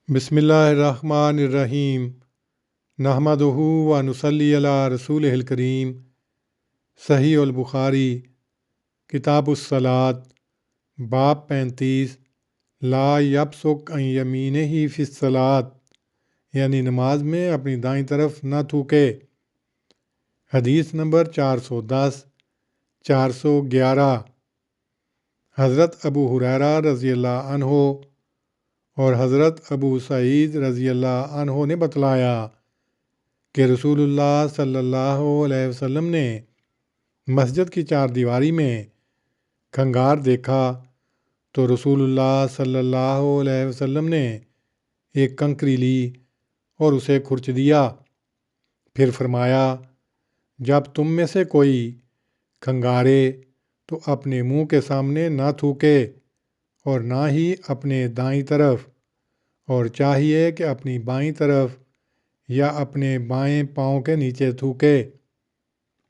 بسم اللہ الرحمن الرحیم نحمدہ و نصلی علی رسولہ الکریم۔ صحیح البخاری کتاب الصلاۃ باب 35 لا یبصق عن یمینہ فی الصلاۃ، یعنی نماز میں اپنی دائیں طرف نہ تھوکے۔ حدیث نمبر 410 411۔ حضرت ابو ہریرہ رضی اللہ عنہ اور حضرت ابو سعید رضی اللہ عنہ نے بتلایا کہ رسول اللہ صلی اللہ علیہ وسلم نے مسجد کی چار دیواری میں کھنگار دیکھا تو رسول اللہ صلی اللہ علیہ وسلم نے ایک کنکری لی اور اسے کھرچ دیا، پھر فرمایا جب تم میں سے کوئی کھنگارے تو اپنے منہ کے سامنے نہ تھوکے اور نہ ہی اپنے دائیں طرف، اور چاہیے کہ اپنی بائیں طرف یا اپنے بائیں پاؤں کے نیچے تھوکے۔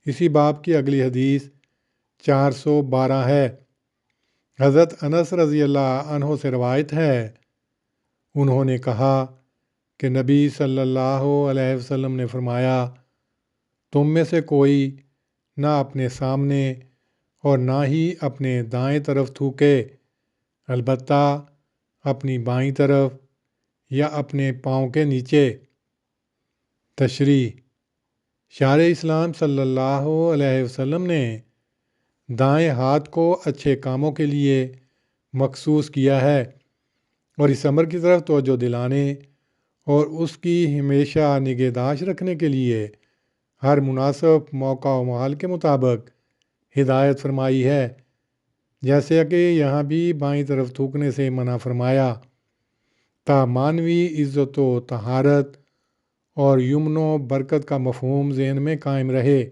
اسی باب کی اگلی حدیث 412 ہے۔ حضرت انس رضی اللہ عنہ سے روایت ہے، انہوں نے کہا کہ نبی صلی اللہ علیہ وسلم نے فرمایا تم میں سے کوئی نہ اپنے سامنے اور نہ ہی اپنے دائیں طرف تھوکے، البتہ اپنی بائیں طرف یا اپنے پاؤں کے نیچے۔ تشریح: شارع اسلام صلی اللہ علیہ وسلم نے دائیں ہاتھ کو اچھے کاموں کے لیے مخصوص کیا ہے، اور اس امر کی طرف توجہ دلانے اور اس کی ہمیشہ نگہداشت رکھنے کے لیے ہر مناسب موقع و محال کے مطابق ہدایت فرمائی ہے، جیسے کہ یہاں بھی بائیں طرف تھوکنے سے منع فرمایا، تا معنوی عزت و طہارت اور یمن و برکت کا مفہوم ذہن میں قائم رہے۔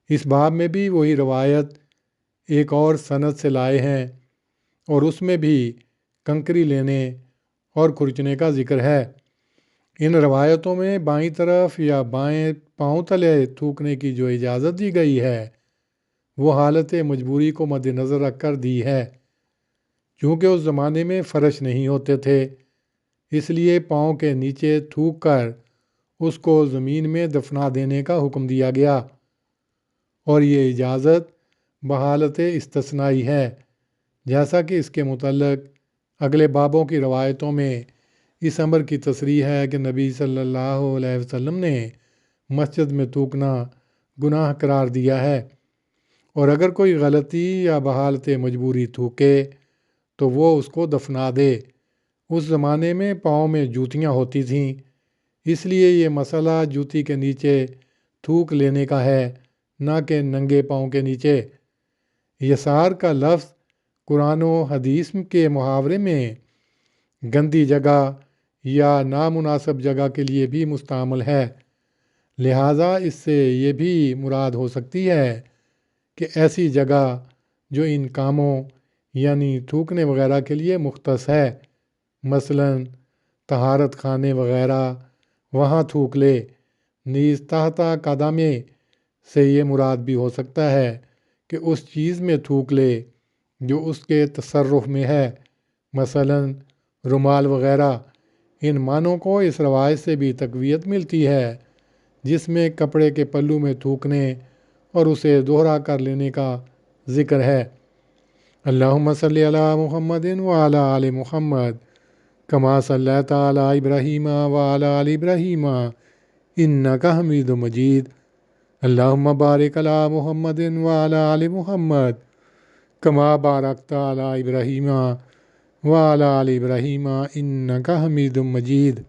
اس باب میں بھی وہی روایت ایک اور سند سے لائے ہیں، اور اس میں بھی کنکری لینے اور کھرچنے کا ذکر ہے۔ ان روایتوں میں بائیں طرف یا بائیں پاؤں تلے تھوکنے کی جو اجازت دی گئی ہے وہ حالت مجبوری کو مد نظر رکھ کر دی ہے، چونکہ اس زمانے میں فرش نہیں ہوتے تھے، اس لیے پاؤں کے نیچے تھوک کر اس کو زمین میں دفنا دینے کا حکم دیا گیا، اور یہ اجازت بحالت استثنائی ہے، جیسا کہ اس کے متعلق اگلے بابوں کی روایتوں میں اس امر کی تصریح ہے کہ نبی صلی اللہ علیہ وسلم نے مسجد میں تھوکنا گناہ قرار دیا ہے، اور اگر کوئی غلطی یا بحالت مجبوری تھوکے تو وہ اس کو دفنا دے۔ اس زمانے میں پاؤں میں جوتیاں ہوتی تھیں، اس لیے یہ مسئلہ جوتی کے نیچے تھوک لینے کا ہے، نہ کہ ننگے پاؤں کے نیچے۔ یسار کا لفظ قرآن و حدیث کے محاورے میں گندی جگہ یا نامناسب جگہ کے لیے بھی مستعمل ہے، لہٰذا اس سے یہ بھی مراد ہو سکتی ہے کہ ایسی جگہ جو ان کاموں یعنی تھوکنے وغیرہ کے لیے مختص ہے، مثلاً طہارت خانے وغیرہ، وہاں تھوک لے۔ نیز تحت قدمے سے یہ مراد بھی ہو سکتا ہے کہ اس چیز میں تھوک لے جو اس کے تصرف میں ہے، مثلاً رومال وغیرہ۔ ان معنوں کو اس روایت سے بھی تقویت ملتی ہے جس میں کپڑے کے پلو میں تھوکنے اور اسے دوہرا کر لینے کا ذکر ہے۔ اللہم صلی علی محمد وعلی آل محمد کما صلیت علی ابراہیم وعلی آل ابراہیم انک حمید مجید۔ اللہم بارک علی محمد وعلی آل محمد کما بارکت علی ابراہیم وعلی آل ابراہیم انک حمید مجید۔